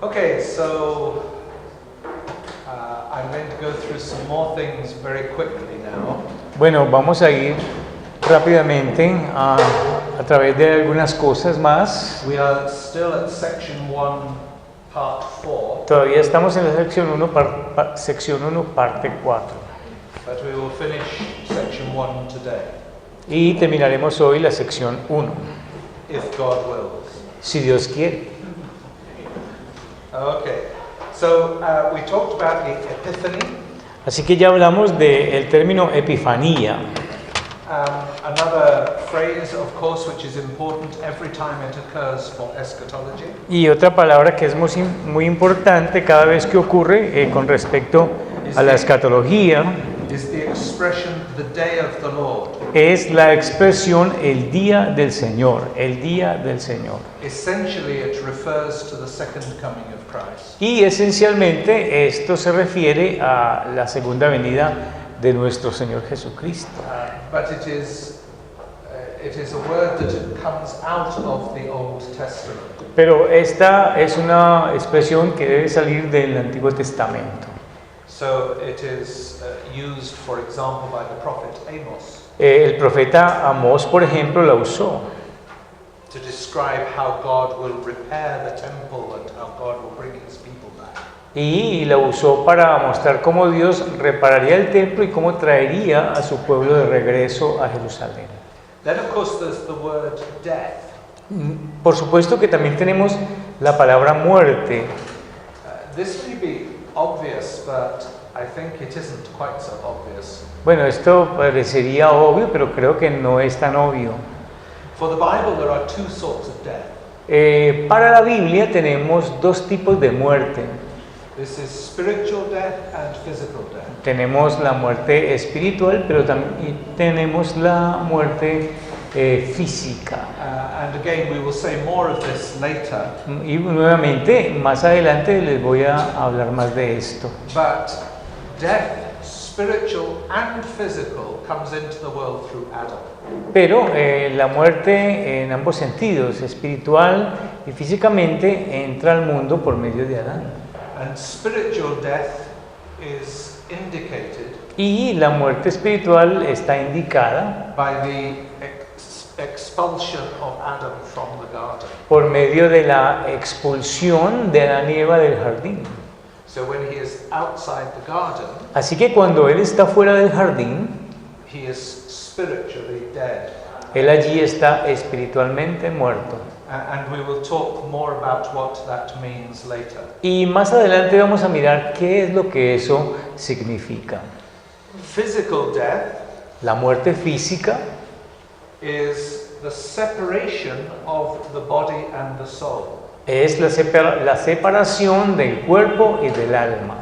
Okay, so I'm going to go through some more things very quickly now. Bueno, vamos a ir rápidamente a través de algunas cosas más. We are still at section 1, part 4, Todavía estamos en la sección 1, sección 1, parte 4. but we will finish section 1 today, Y terminaremos hoy la sección 1, if God wills. si Dios quiere. Okay, so we talked about the Epiphany. Así que ya hablamos del término epifanía. Another phrase, of course, which is important every time it occurs for eschatology. Y otra palabra que es muy importante cada vez que ocurre con respecto a la escatología Is the expression the day of the Lord. es la expresión el día del Señor, el día del Señor. Essentially, it refers to the second coming of Christ. Y esencialmente esto se refiere a la segunda venida de nuestro Señor Jesucristo. But it is a word that comes out of the Old Testament. Pero esta es una expresión que debe salir del Antiguo Testamento. So it is used, for example, by the prophet Amos El profeta Amós, por ejemplo, la usó to describe how God will repair the temple and how God will bring his people back. y la usó para mostrar cómo Dios repararía el templo y cómo traería a su pueblo de regreso a Jerusalén. Then, of course, there's the word death. Por supuesto que también tenemos la palabra muerte. This may be obvious, but I think it isn't quite so obvious. Bueno, esto parecería obvio, pero creo que no es tan obvio. For the Bible, there are two sorts of death. Para la Biblia tenemos dos tipos de muerte. This is spiritual death and physical death. Tenemos la muerte espiritual, pero también tenemos la muerte física. And again, we will say more of this later. Y nuevamente, más adelante les voy a hablar más de esto. But death, spiritual and physical, comes into the world through Adam. Pero la muerte en ambos sentidos, espiritual y físicamente, entra al mundo por medio de Adán. And spiritual death is indicated Y la muerte espiritual está indicada by the expulsion of Adam from the garden. por medio de la expulsión de Adán y Eva del jardín. So when he is outside the garden, Así que cuando él está fuera del jardín, he is spiritually dead. él allí está espiritualmente muerto. And we will talk more about what that means later. Y más adelante vamos a mirar qué es lo que eso significa. Physical death La muerte física is the separation of the body and the soul. es la separación del cuerpo y del alma.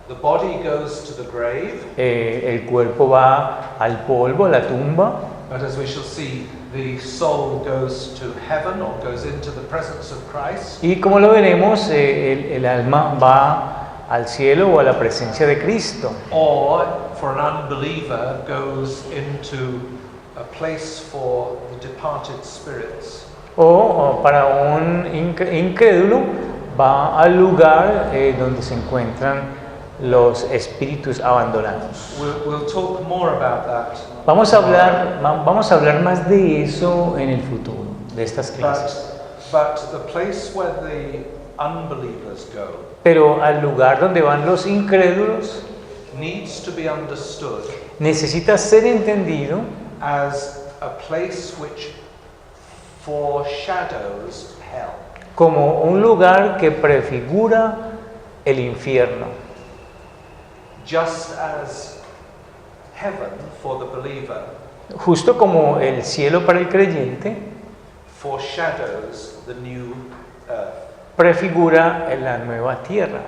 The body goes to the grave, El cuerpo va al polvo, a la tumba, but as we shall see, the soul goes to heaven or goes into the presence of Christ. y como lo veremos, el alma va al cielo o a la presencia de Cristo. Or, for an unbeliever, goes into a place for the departed spirits. O para un incrédulo va al lugar donde se encuentran los espíritus abandonados. We'll talk more about that. Vamos a hablar más de eso en el futuro, de estas clases. But the place where the unbelievers go Pero al lugar donde van los incrédulos needs to be understood necesita ser entendido as a place which foreshadows hell. como un lugar que prefigura el infierno. Just as heaven for the believer Justo como el cielo para el creyente foreshadows the new earth. prefigura la nueva tierra.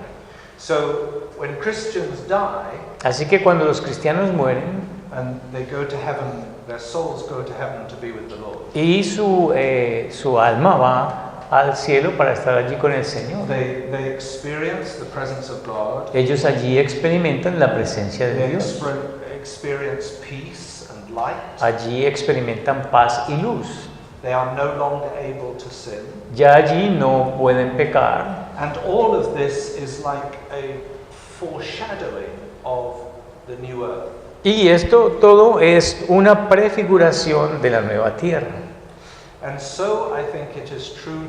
So when Christians die Así que cuando los cristianos mueren and they go to heaven, their souls go to heaven to be with the Lord. y su alma va al cielo para estar allí con el Señor, They experience the presence of God. ellos allí experimentan la presencia de They Dios. experience peace and light. Allí experimentan paz y luz. They are no longer able to sin. Ya allí no pueden pecar. And all of this is like a foreshadowing of the new earth. Y esto todo es una prefiguración de la nueva tierra. And so I think it is true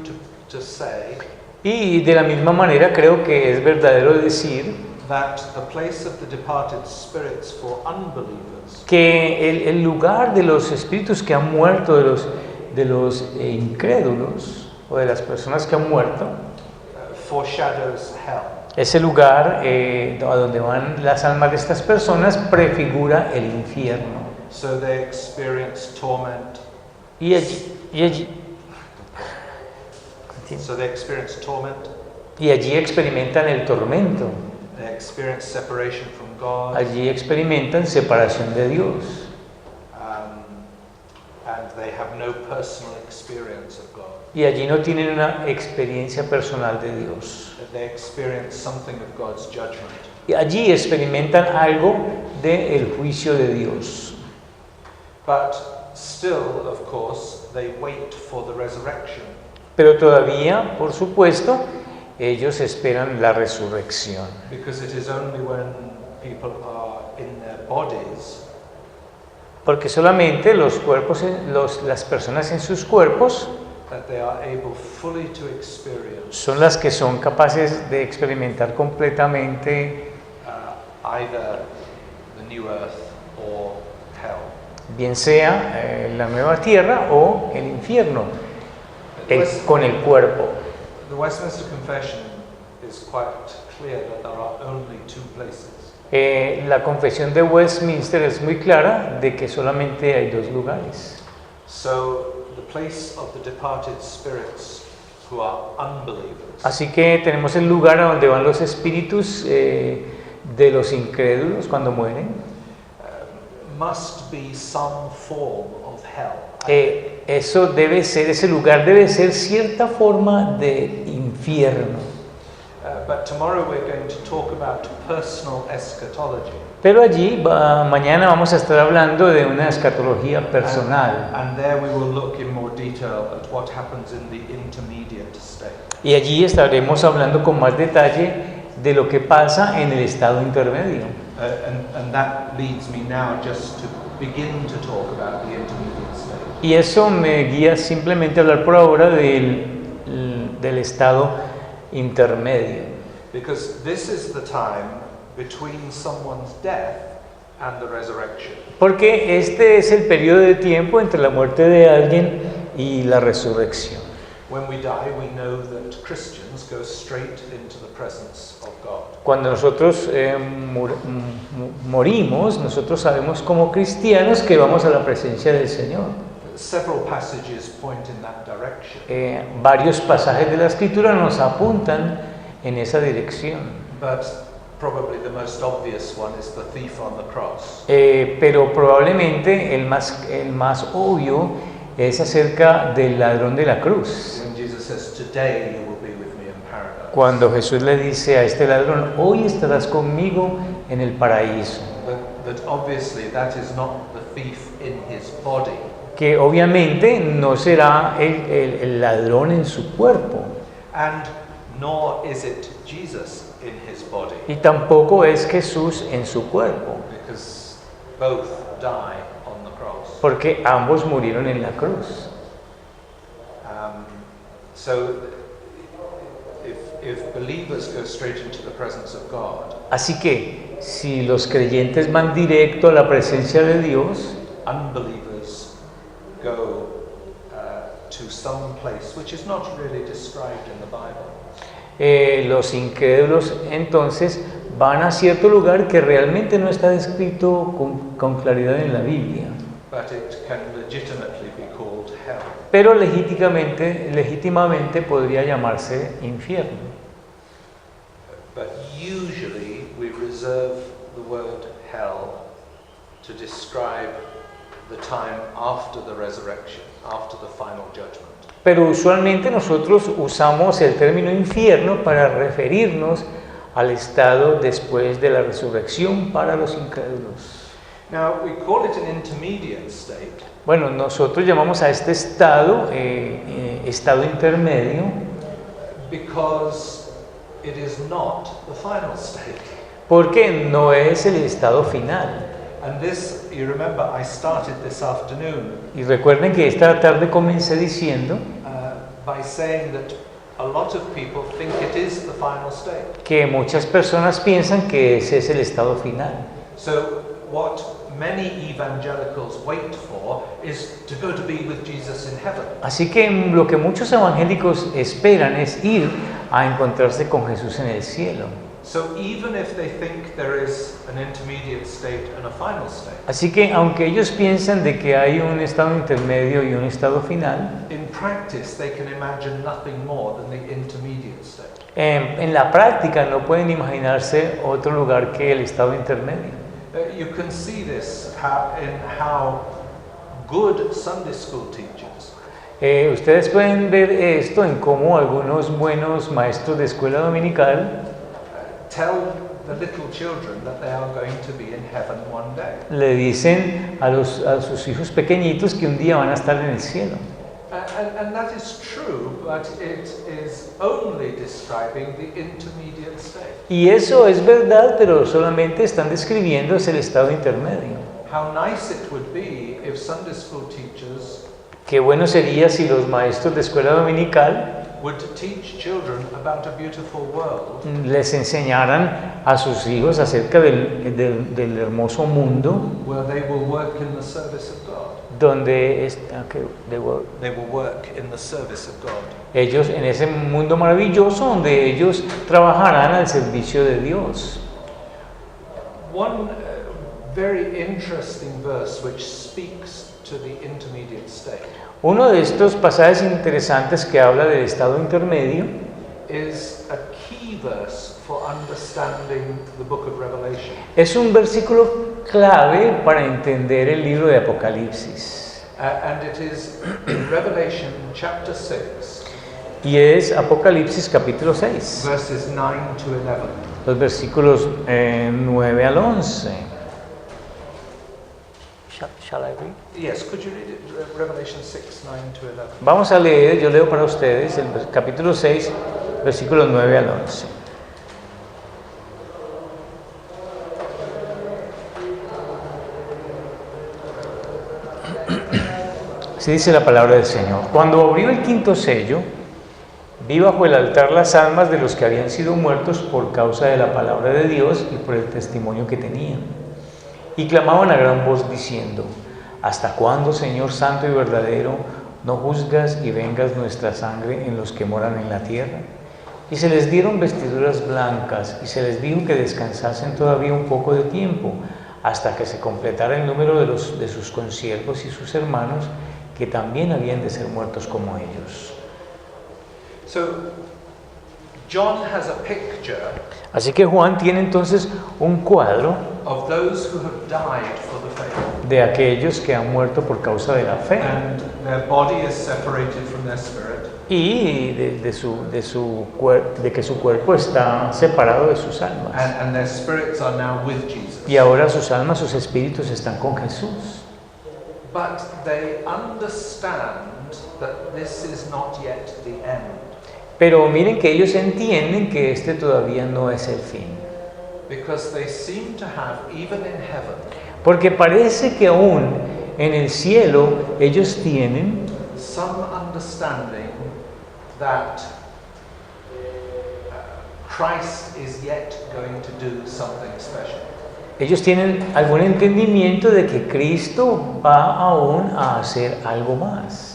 to say Y de la misma manera creo que es verdadero decir that the place of the departed spirits for unbelievers que el lugar de los espíritus que han muerto, de los incrédulos o de las personas que han muerto, foreshadows hell. ese lugar a donde van las almas de estas personas prefigura el infierno. So they experience torment. Y allí So they experience torment. y allí experimentan el tormento, They experience separation from God. allí experimentan separación de Dios And they have no personal experience of God. y allí no tienen una experiencia personal de Dios. They experience something of God's judgment. Y allí experimentan algo del juicio de Dios. But still, of course, they wait for the resurrection. Pero todavía, por supuesto, ellos esperan la resurrección. Because it is only when people are in their bodies Porque solamente los cuerpos, las personas en sus cuerpos that they are able fully to experience son las que son capaces de experimentar completamente, either the new earth or hell. bien sea la nueva tierra o el infierno, con el cuerpo. The Westminster Confession is quite clear that there are only two places. La confesión de Westminster es muy clara de que solamente hay dos lugares. So the place of the departed spirits who are unbelievers Así que tenemos el lugar a donde van los espíritus de los incrédulos cuando mueren. Must be some form of hell. Eso debe ser, ese lugar debe ser cierta forma de infierno. But tomorrow we're going to talk about personal eschatology. Pero allí mañana vamos a estar hablando de una escatología personal. And there we will look in more detail at what happens in the intermediate state. Y allí estaremos hablando con más detalle de lo que pasa en el estado intermedio. And that leads me now just to begin to talk about the intermediate state. Y eso me guía simplemente a hablar por ahora del estado intermedio. Because this is the time between someone's death and the resurrection. Porque este es el periodo de tiempo entre la muerte de alguien y la resurrección. When we die, we know that Christians go straight into the presence of God. Cuando nosotros morimos, nosotros sabemos como cristianos que vamos a la presencia del Señor. Several passages point in that direction. Varios pasajes de la Escritura nos apuntan en esa dirección. But probably the most obvious one is the thief on the cross. Pero probablemente el más obvio es acerca del ladrón de la cruz. When Jesus says, "Today you will be with me in paradise." Cuando Jesús le dice a este ladrón, hoy estarás conmigo en el paraíso. But obviously that is not the thief in his body. Que obviamente no será el ladrón en su cuerpo. And nor is it Jesus in his body. Y tampoco es Jesús en su cuerpo. Because both die on the cross. Porque ambos murieron en la cruz. So if believers go straight into the presence of God, Así que si los creyentes van directo a la presencia de Dios, unbelievers go to some place which is not really described in the Bible. Los incrédulos entonces van a cierto lugar que realmente no está descrito con claridad en la Biblia. But it can legitimately be called hell. Pero legítimamente podría llamarse infierno. But usually we reserve the word hell to describe the time after the resurrection, after the final judgment. Pero usualmente nosotros usamos el término infierno para referirnos al estado después de la resurrección para los incrédulos. Now we call it an intermediate state Bueno, nosotros llamamos a este estado, estado intermedio, because it is not the final state. porque no es el estado final. And this, you remember, I started this afternoon Y recuerden que esta tarde comencé diciendo by saying that a lot of people think it is the final state. que muchas personas piensan que ese es el estado final. So what many evangelicals wait for is to go to be with Jesus in heaven. Así que lo que muchos evangélicos esperan es ir a encontrarse con Jesús en el cielo. So even if they think there is an intermediate state and a final state, Así que aunque ellos piensan de que hay un estado intermedio y un estado final, in practice they can imagine nothing more than the intermediate state. en la práctica no pueden imaginarse otro lugar que el estado intermedio. You can see this in how good Sunday school teachers Ustedes pueden ver esto en cómo algunos buenos maestros de escuela dominical tell the little children that they are going to be in heaven one day. le dicen a sus hijos pequeñitos que un día van a estar en el cielo. And that is true, but it is only describing the intermediate state. Y eso es verdad, pero solamente están describiendo el estado intermedio. How nice it would be if Sunday school teachers Qué bueno sería si los maestros de escuela dominical would teach children about a beautiful world les enseñaran a sus hijos acerca del hermoso mundo where they will work in the service of God. donde They will work in the service of God. ellos, en ese mundo maravilloso donde ellos trabajarán al servicio de Dios. One very interesting verse which speaks to the intermediate state Uno de estos pasajes interesantes que habla del estado intermedio is a key verse for understanding the book of Revelation. es un versículo clave para entender el libro de Apocalipsis. And it is in Revelation chapter 6, Y es Apocalipsis capítulo 6, verses 9 to 11. los versículos 9 al 11. Shall I read? Yes, could you read it? Revelation 6, 9 to 11. Vamos a leer, yo leo para ustedes el capítulo 6, versículos 9 al 11. Así dice la palabra del Señor. Cuando abrió el quinto sello, vi bajo el altar las almas de los que habían sido muertos por causa de la palabra de Dios y por el testimonio que tenían. Y clamaban a gran voz diciendo: ¿Hasta cuándo, Señor santo y verdadero, no juzgas y vengas nuestra sangre en los que moran en la tierra? Y se les dieron vestiduras blancas, y se les dijo que descansasen todavía un poco de tiempo, hasta que se completara el número de sus consiervos y sus hermanos, que también habían de ser muertos como ellos. So, John has a picture Así que Juan tiene entonces un cuadro of those who have died for the faith. de aquellos que han muerto por causa de la fe. And their body is separated from their spirit. Y de que su cuerpo está separado de sus almas. And their spirits are now with Jesus. Y ahora sus almas, sus espíritus están con Jesús. But they understand that this is not yet the end. Pero miren que ellos entienden que este todavía no es el fin. Because they seem to have, even in heaven, Porque parece que aún en el cielo ellos tienen some understanding that Christ is yet going to do something special. Ellos tienen algún entendimiento de que Cristo va aún a hacer algo más.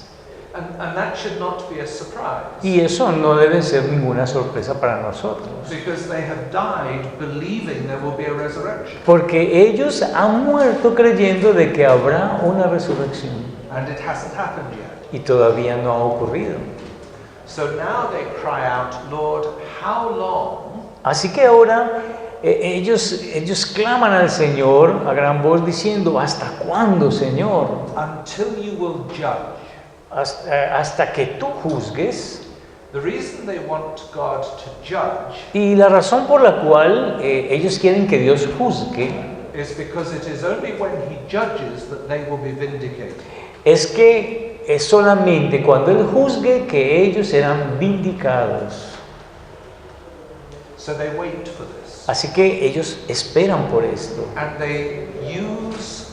And that should not be a surprise. Y eso no debe ser ninguna sorpresa para nosotros. Because they have died believing there will be a resurrection. Porque ellos han muerto creyendo de que habrá una resurrección. And it hasn't happened yet. Y todavía no ha ocurrido. So now they cry out, Lord, how long? Así que ahora ellos claman al Señor a gran voz diciendo: ¿hasta cuándo, Señor? Until you will judge. Hasta que tú juzgues. The reason they want God to judge Y la razón por la cual ellos quieren que Dios juzgue is because it is only when He judges that they will be vindicated. es que es solamente cuando Él juzgue que ellos serán vindicados. So they wait for this. Así que ellos esperan por esto. And they use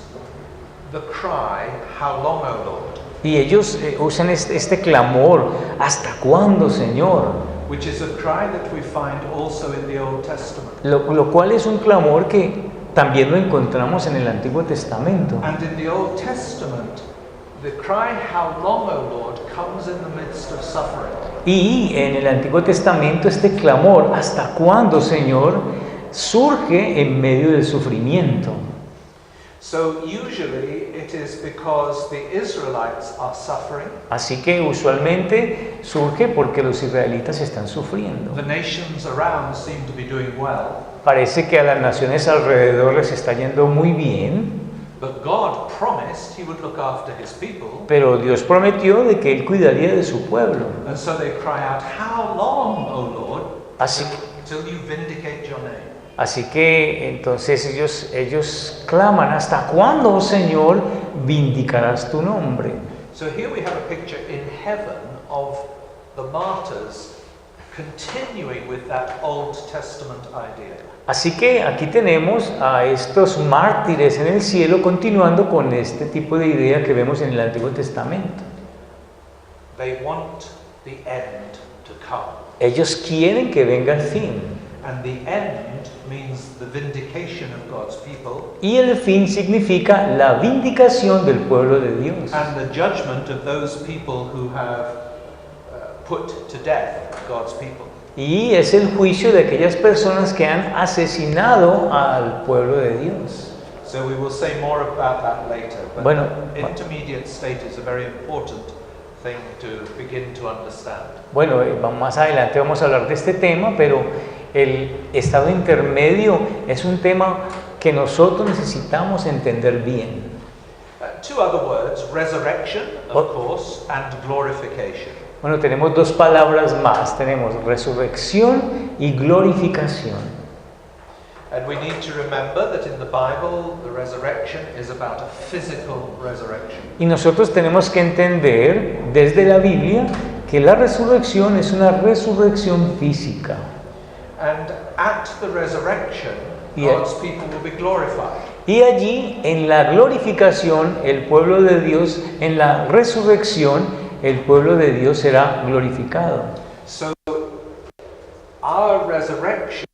the cry, "How long, O Lord?" Y ellos usan este clamor, ¿hasta cuándo, Señor? Which is a cry that we find also in the Old Testament. Lo cual es un clamor que también lo encontramos en el Antiguo Testamento. And in the Old Testament, the cry, "How long, O Lord?" comes in the midst of suffering. Y en el Antiguo Testamento este clamor, ¿hasta cuándo, Señor?, surge en medio del sufrimiento. So usually it is because the Israelites are suffering. Así que usualmente surge porque los israelitas están sufriendo. The nations around seem to be doing well. Parece que a las naciones alrededor les está yendo muy bien, But God promised He would look after His people. pero Dios prometió de que Él cuidaría de su pueblo. And so they cry out, "How long, O Lord, Así, till you vindicate your name?" así que entonces ellos claman, ¿hasta cuándo, oh Señor, vindicarás tu nombre? So here we have a picture in heaven of the martyrs continuing with that Old Testament idea. Así que aquí tenemos a estos mártires en el cielo continuando con este tipo de idea que vemos en el Antiguo Testamento. They want the end to come. Ellos quieren que venga el fin. And the end means the vindication of God's people Y el fin significa la vindicación del pueblo de Dios. and the judgment of those people who have put to death God's people. Y es el juicio de aquellas personas que han asesinado al pueblo de Dios. So we will say more about that later. But Bueno, the intermediate state is a very important thing to begin to understand. Bueno, más adelante vamos a hablar de este tema, pero el estado intermedio es un tema que nosotros necesitamos entender bien. Two other words, resurrection, of course, and glorification. Bueno, tenemos dos palabras más, tenemos resurrección y glorificación. And we need to remember that in the Bible, the resurrection is about a physical resurrection. Y nosotros tenemos que entender desde la Biblia que la resurrección es una resurrección física. And at the resurrection, Yeah. God's people will be glorified. Y allí, en la glorificación, el pueblo de Dios, en la resurrección, el pueblo de Dios será glorificado. So our resurrection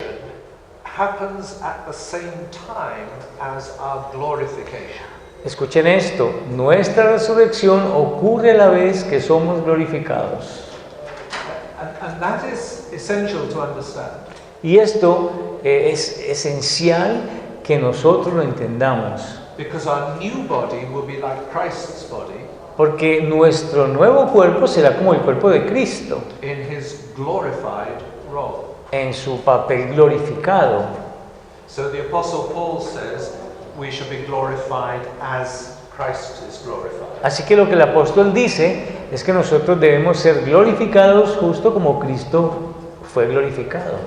happens at the same time as our glorification. Escuchen esto, nuestra resurrección ocurre a la vez que somos glorificados. And that is essential to understand. Y esto es esencial que nosotros lo entendamos, Because our new body will be like Christ's body porque nuestro nuevo cuerpo será como el cuerpo de Cristo, in His glorified role. en su papel glorificado. So the Apostle Paul says we should be glorified as Christ is glorified. Así que lo que el apóstol dice es que nosotros debemos ser glorificados justo como Cristo fue glorificado.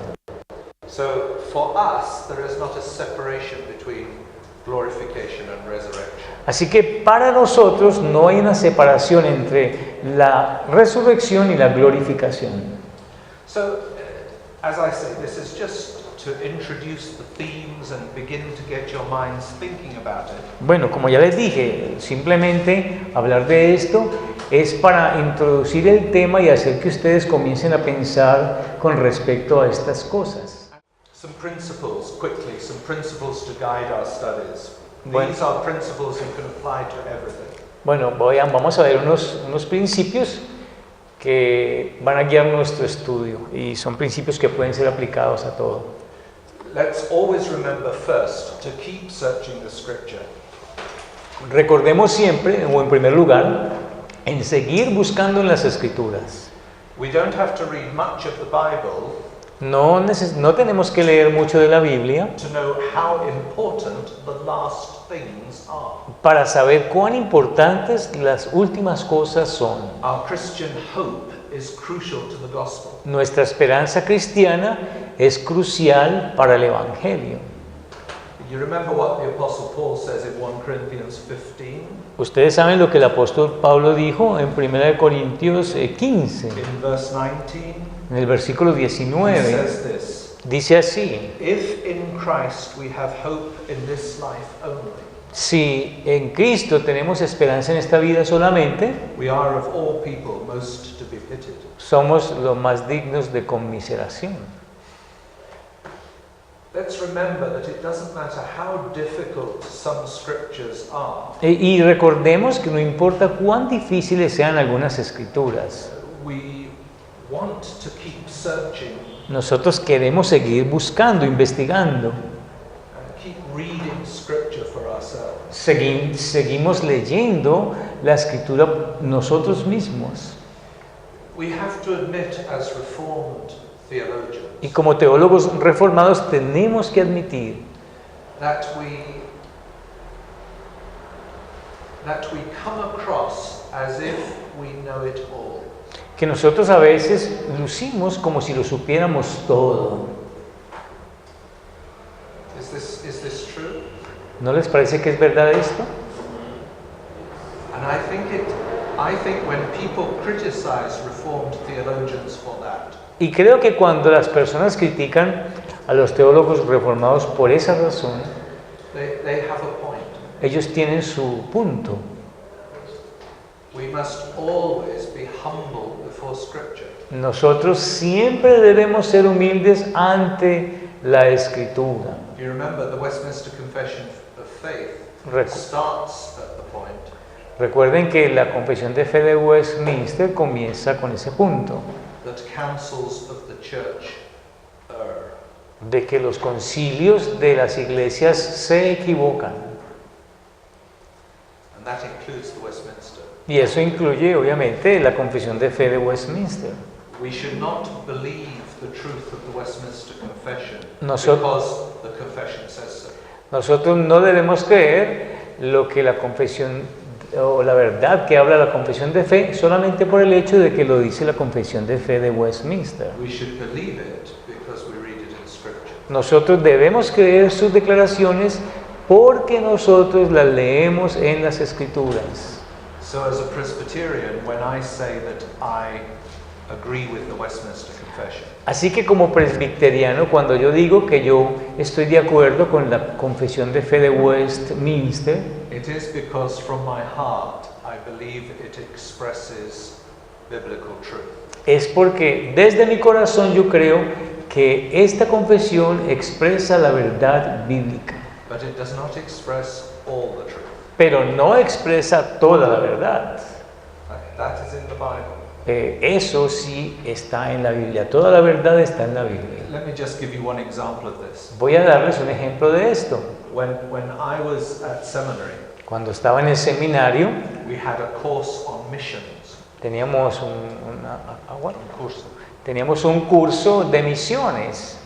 So for us, there is not a separation between glorification and resurrection. Así que para nosotros no hay una separación entre la resurrección y la glorificación. So, as I say, this is just to introduce the themes and begin to get your minds thinking about it. Bueno, como ya les dije, simplemente hablar de esto es para introducir el tema y hacer que ustedes comiencen a pensar con respecto a estas cosas. Some principles, quickly, some principles to guide our studies. Bueno. These are principles you can apply to everything. Bueno, vamos a ver unos principios que van a guiar nuestro estudio y son principios que pueden ser aplicados a todo. Let's always remember first to keep searching the scripture. Recordemos siempre, o en primer lugar, en seguir buscando en las Escrituras. We don't have to read much of the Bible No tenemos que leer mucho de la Biblia to know how important the last things are. para saber cuán importantes las últimas cosas son. Our Christian hope is crucial to the gospel. Nuestra esperanza cristiana es crucial para el Evangelio. You remember what the Apostle Paul says in 1 Corinthians 15? Ustedes saben lo que el apóstol Pablo dijo en 1 Corintios 15, In verse 19, en el versículo he 19. says this, Dice así: If in Christ we have hope in this life only, si en Cristo tenemos esperanza en esta vida solamente, we are of all people most to be pitied. somos los más dignos de conmiseración. Let's remember that it doesn't matter how difficult some scriptures are. Y recordemos que no importa cuán difíciles sean algunas escrituras, We want to keep searching nosotros queremos seguir buscando, investigando. and keep reading scripture for ourselves. Seguimos leyendo la escritura nosotros mismos. We have to admit as Reformed theologians Y como teólogos reformados tenemos que admitir that we come across as if we know it all. que nosotros a veces lucimos como si lo supiéramos todo. Is this true? ¿No les parece que es verdad esto? And I think when people criticize Reformed theologians for that, Y creo que cuando las personas critican a los teólogos reformados por esa razón, they have a point. ellos tienen su punto. We must always be humble before Scripture. Nosotros siempre debemos ser humildes ante la escritura. You remember the Westminster Confession of Faith Recu- starts at the point Recuerden que la Confesión de Fe de Westminster comienza con ese punto, that councils of the church err. de que los concilios de las iglesias se equivocan. And that includes the Westminster. Y eso incluye, obviamente, la Confesión de Fe de Westminster. We should not believe the truth of the Westminster Confession Nosotros- because the confession says so. Nosotros no debemos creer lo que la confesión o la verdad que habla la Confesión de Fe solamente por el hecho de que lo dice la Confesión de Fe de Westminster. We should believe it because we read it in Scripture. Nosotros debemos creer sus declaraciones porque nosotros las leemos en las Escrituras. So as a Presbyterian, when I say that I agree with the Westminster Confession, Así que como presbiteriano, cuando yo digo que yo estoy de acuerdo con la Confesión de Fe de Westminster, it is because from my heart I believe it expresses biblical truth. es porque desde mi corazón yo creo que esta confesión expresa la verdad bíblica, But it does not express all the truth. pero no expresa toda la verdad. That is in the Bible. Eso sí está en la Biblia, toda la verdad está en la Biblia. Let me just give you one example of this. Voy a darles un ejemplo de esto. When I was at seminary, Cuando estaba en el seminario, we had a course on missions. teníamos teníamos un curso de misiones.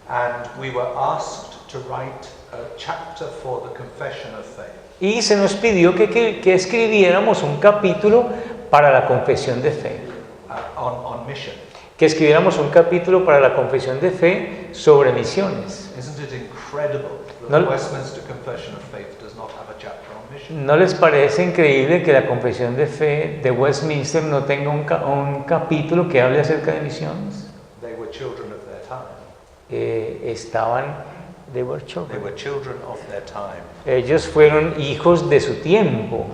And we were asked to write a chapter for the Confession of Faith. Y se nos pidió que escribiéramos un capítulo para la confesión de fe. On mission. Que escribiéramos un capítulo para la confesión de fe sobre misiones. Isn't it incredible that No- the Westminster Confession of Faith does not have a chapter on mission? ¿No les parece increíble que la confesión de fe de Westminster no tenga un capítulo que hable acerca de misiones? They were children of their time. They were children. They were children of their time. Ellos fueron hijos de su tiempo.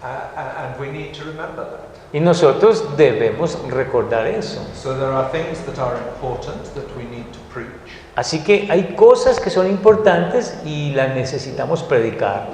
And we need to remember that. Y nosotros debemos recordar eso. So there are things that are important that we need to preach, Así que hay cosas que son importantes y las necesitamos predicar,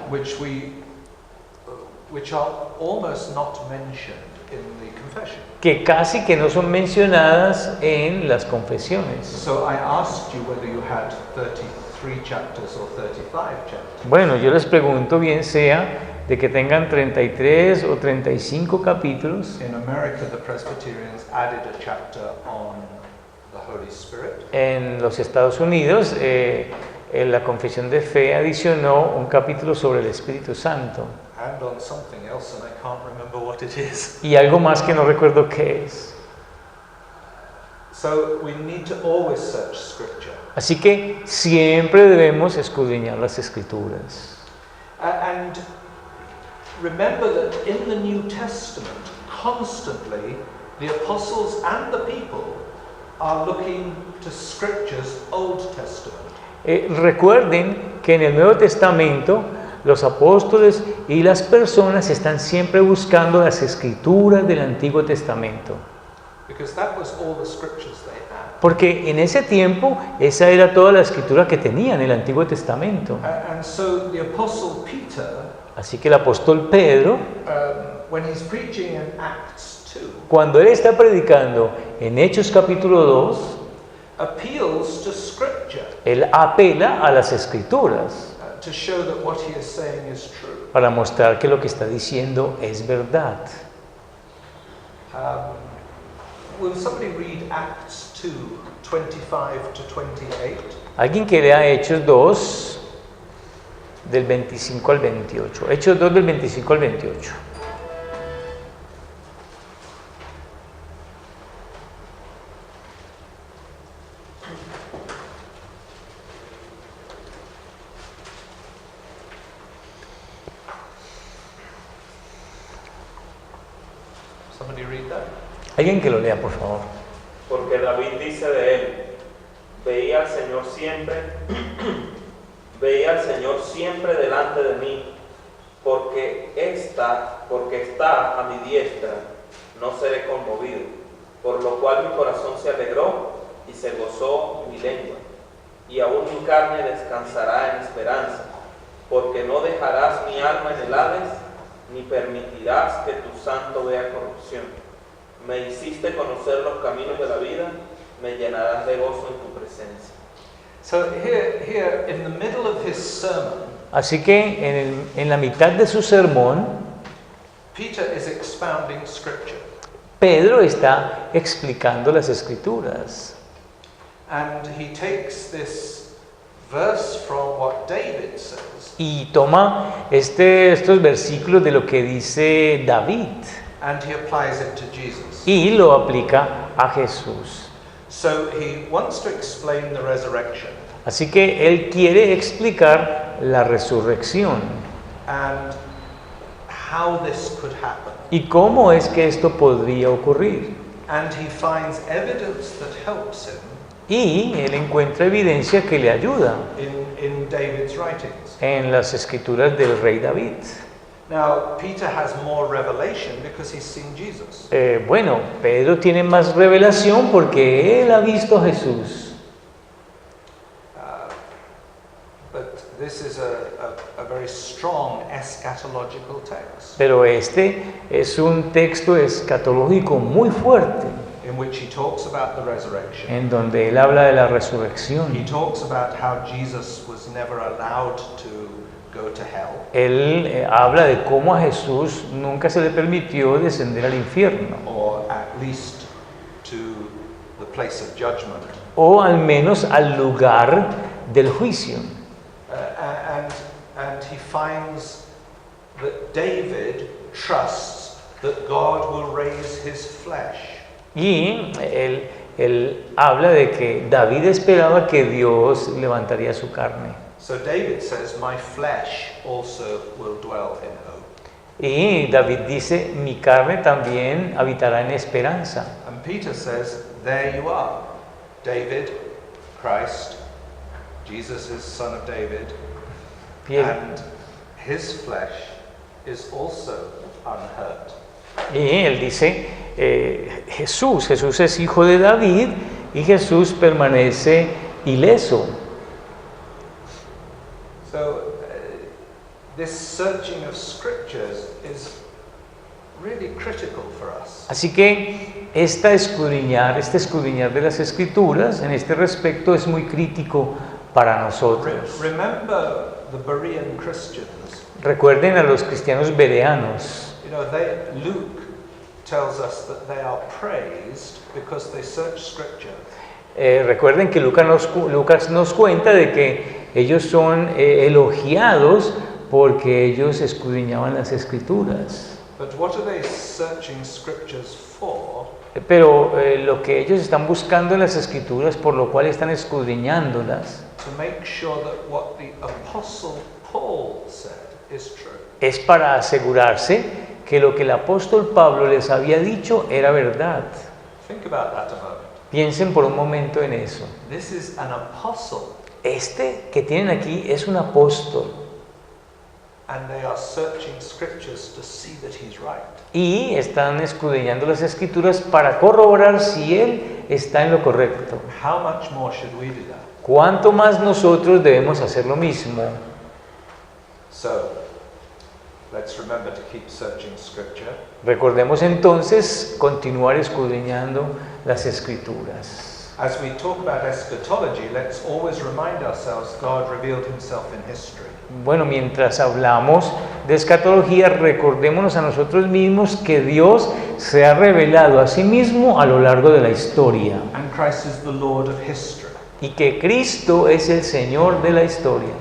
which are almost not mentioned in the confession. que casi que no son mencionadas en las confesiones. So I asked you whether you had 33 chapters or 35 chapters. Bueno, yo les pregunto, bien sea de que tengan 33 o 35 capítulos. In America, the Presbyterians added a chapter on the Holy Spirit. En los Estados Unidos, la confesión de fe adicionó un capítulo sobre el Espíritu Santo And on something else, and I can't remember what it is. y algo más que no recuerdo qué es. So we need to always search Scripture. Así que siempre debemos escudriñar las Escrituras. And remember that in the New Testament, constantly, the apostles and the people are looking to Scripture's Old Testament. Recuerden que en el Nuevo Testamento los apóstoles y las personas están siempre buscando las escrituras del Antiguo Testamento. Because that was all the scriptures they had. Porque en ese tiempo esa era toda la escritura que tenían en el Antiguo Testamento. And so the Apostle Peter, Así que el apóstol Pedro, when he's preaching in Acts 2, cuando él está predicando en Hechos capítulo 2, appeals to Scripture él apela a las escrituras to show that what he is saying is true. para mostrar que lo que está diciendo es verdad. Will somebody read Acts 2, 25 to 28? Alguien que lea Hechos 2 del 25 al 28. Hechos 2 del 25 al 28. Somebody read that? Alguien que lo lea, por favor. Porque David dice de él, veía al Señor siempre delante de mí, porque está a mi diestra, no seré conmovido, por lo cual mi corazón se alegró y se gozó mi lengua, y aún mi carne descansará en esperanza, porque no dejarás mi alma en el Hades, ni permitirás que tu santo vea corrupción. Me hiciste conocer los caminos de la vida, me llenarás de gozo en tu presencia. So here in the middle of his sermon, Así que en la mitad de su sermón, Peter is expounding Scripture. Pedro está explicando las escrituras. And he takes this verse from what David says, Y toma estos versículos de lo que dice David and he applies it to Jesus. y lo aplica a Jesús. So he wants to explain the resurrection Así que él quiere explicar la resurrección and how this could happen. y cómo es que esto podría ocurrir. And he finds evidence that helps him Y él encuentra evidencia que le ayuda in David's writings. en las escrituras del rey David. Now, Peter has more revelation because he's seen Jesus. Bueno, Pedro tiene más revelación porque él ha visto a Jesús. But this is a very strong eschatological text Pero este es un texto escatológico muy fuerte, in which he talks about the resurrection. en donde él habla de la He resurrección. talks about how Jesus was never allowed to go to hell. Él habla de cómo a Jesús nunca se le permitió descender al infierno, Or at least to the place of judgment. o al menos al lugar del juicio. And he finds that David trusts that God will raise his flesh. Y él habla de que David esperaba que Dios levantaría su carne. So David says, my flesh also will dwell in hope. Y David dice, mi carne también habitará en esperanza. And Peter says, there you are. David, Christ, Jesus is son of David, Y él, and his flesh is also unhurt. y él dice, Jesús es hijo de David y Jesús permanece ileso. So this searching of scriptures is really critical for us. Así que este escudriñar de las escrituras en este respecto es muy crítico para nosotros. Remember the Berean Christians. Recuerden a los cristianos bereanos. You know, Luke tells us that they are praised because they search scripture. Recuerden que Lucas nos cuenta de que ellos son elogiados porque ellos escudriñaban las escrituras. But what are they searching scriptures for? Pero lo que ellos están buscando en las escrituras, por lo cual están escudriñándolas, To make sure that what the Apostle Paul said is true. es para asegurarse que lo que el apóstol Pablo les había dicho era verdad. Think about that a moment. Piensen por un momento en eso. This is an apostle, Este que tienen aquí es un apóstol and they are searching scriptures to see that he's right. y están escudriñando las escrituras para corroborar si él está en lo correcto. How much more should we do that? ¿Cuánto más nosotros debemos hacer lo mismo? So, let's remember to keep searching scripture. Recordemos entonces continuar escudriñando las escrituras. As we talk about eschatology, let's always remind ourselves God revealed himself in history. Bueno, mientras hablamos de escatología, recordémonos a nosotros mismos que Dios se ha revelado a sí mismo a lo largo de la historia And Christ is the Lord of history. y que Cristo es el Señor de la historia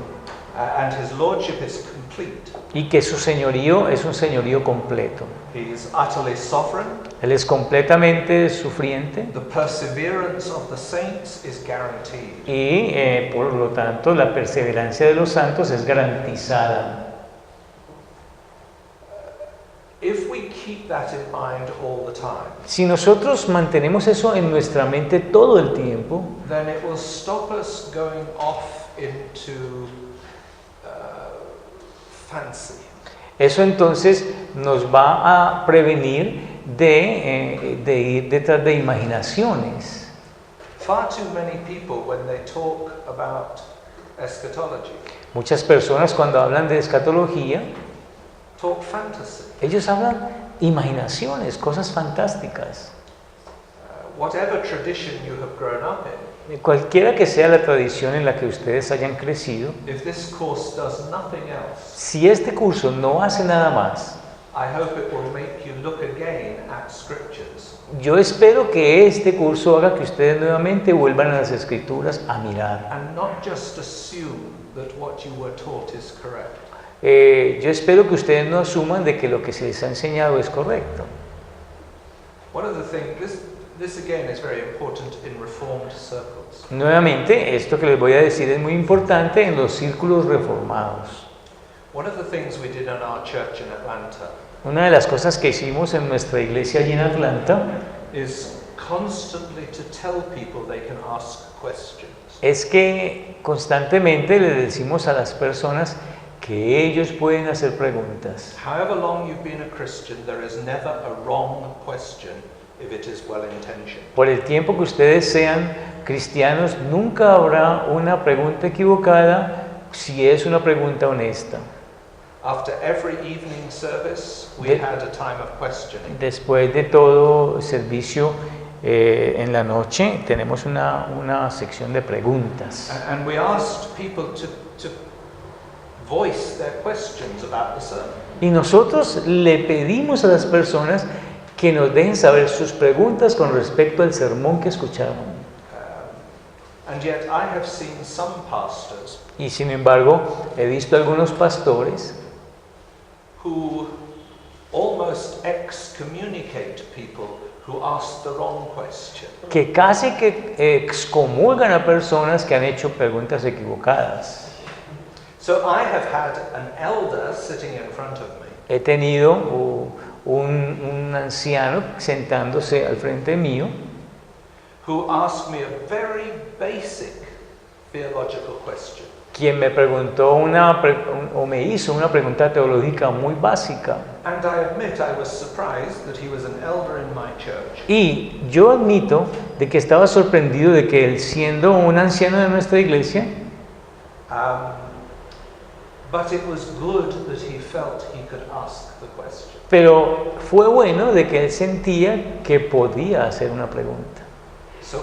And his lordship is complete. y que su señorío es un señorío completo. He is utterly sovereign. Él es completamente sufriente The perseverance of the saints is guaranteed. y por lo tanto la perseverancia de los santos es garantizada. If we keep that in mind all the time, Si nosotros mantenemos eso en nuestra mente todo el tiempo, then it will stop us going off into fancy. eso entonces nos va a prevenir de ir detrás de imaginaciones. Far too many people, when they talk about eschatology, Muchas personas cuando hablan de escatología, talk fantasy. ellos hablan imaginaciones, cosas fantásticas. Whatever tradition you have grown up in, Cualquiera que sea la tradición en la que ustedes hayan crecido, if this course does nothing else, si este curso no hace nada más, I hope it will make you look again at scriptures. yo espero que este curso haga que ustedes nuevamente vuelvan a las escrituras a mirar. And not just assume that what you were taught is correct. Yo espero que ustedes no asuman de que lo que se les ha enseñado es correcto. One of the things, this again is very important in Reformed circles. Nuevamente, esto que les voy a decir es muy importante en los círculos reformados. One of the things we did in our church in Atlanta Una de las cosas que hicimos en nuestra iglesia allí en Atlanta is constantly to tell people they can ask questions. es que constantemente le decimos a las personas que ellos pueden hacer preguntas. However long you've been a Christian, there is never a wrong question if it is well intentioned. Por el tiempo que ustedes sean cristianos, nunca habrá una pregunta equivocada si es una pregunta honesta. After every evening service, we De- had a time of questioning. Después de todo servicio en la noche, tenemos una sección de preguntas. And we asked people to voice their questions about the sermon. Y nosotros le pedimos a las personas que nos dejen saber sus preguntas con respecto al sermón que escucharon. And yet I have seen some pastors Y sin embargo, he visto algunos pastores who almost excommunicate people who ask the wrong question. que casi que excomulgan a personas que han hecho preguntas equivocadas. So I have had an elder sitting in front of me He tenido un anciano sentándose al frente mío who asked me a very basic theological question. quien me preguntó o me hizo una pregunta teológica muy básica. And I admit I was surprised that he was an elder in my church. Y yo admito de que estaba sorprendido de que él, siendo un anciano de nuestra iglesia, But it was good that he felt he could ask the question. pero fue bueno de que él sentía que podía hacer una pregunta. So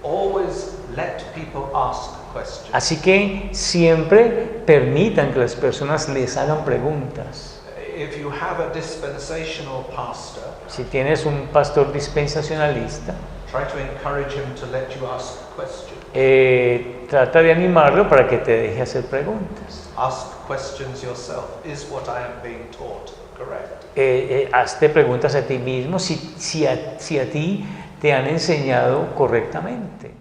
always let people ask questions. Así que siempre permitan que las personas les hagan preguntas. If you have a dispensational pastor, Si tienes un pastor dispensacionalista, try to encourage him to let you ask questions. trata de animarlo para que te deje hacer preguntas. Ask questions yourself. Is what I am being taught correct? Hazte preguntas a ti mismo si a ti te han enseñado correctamente.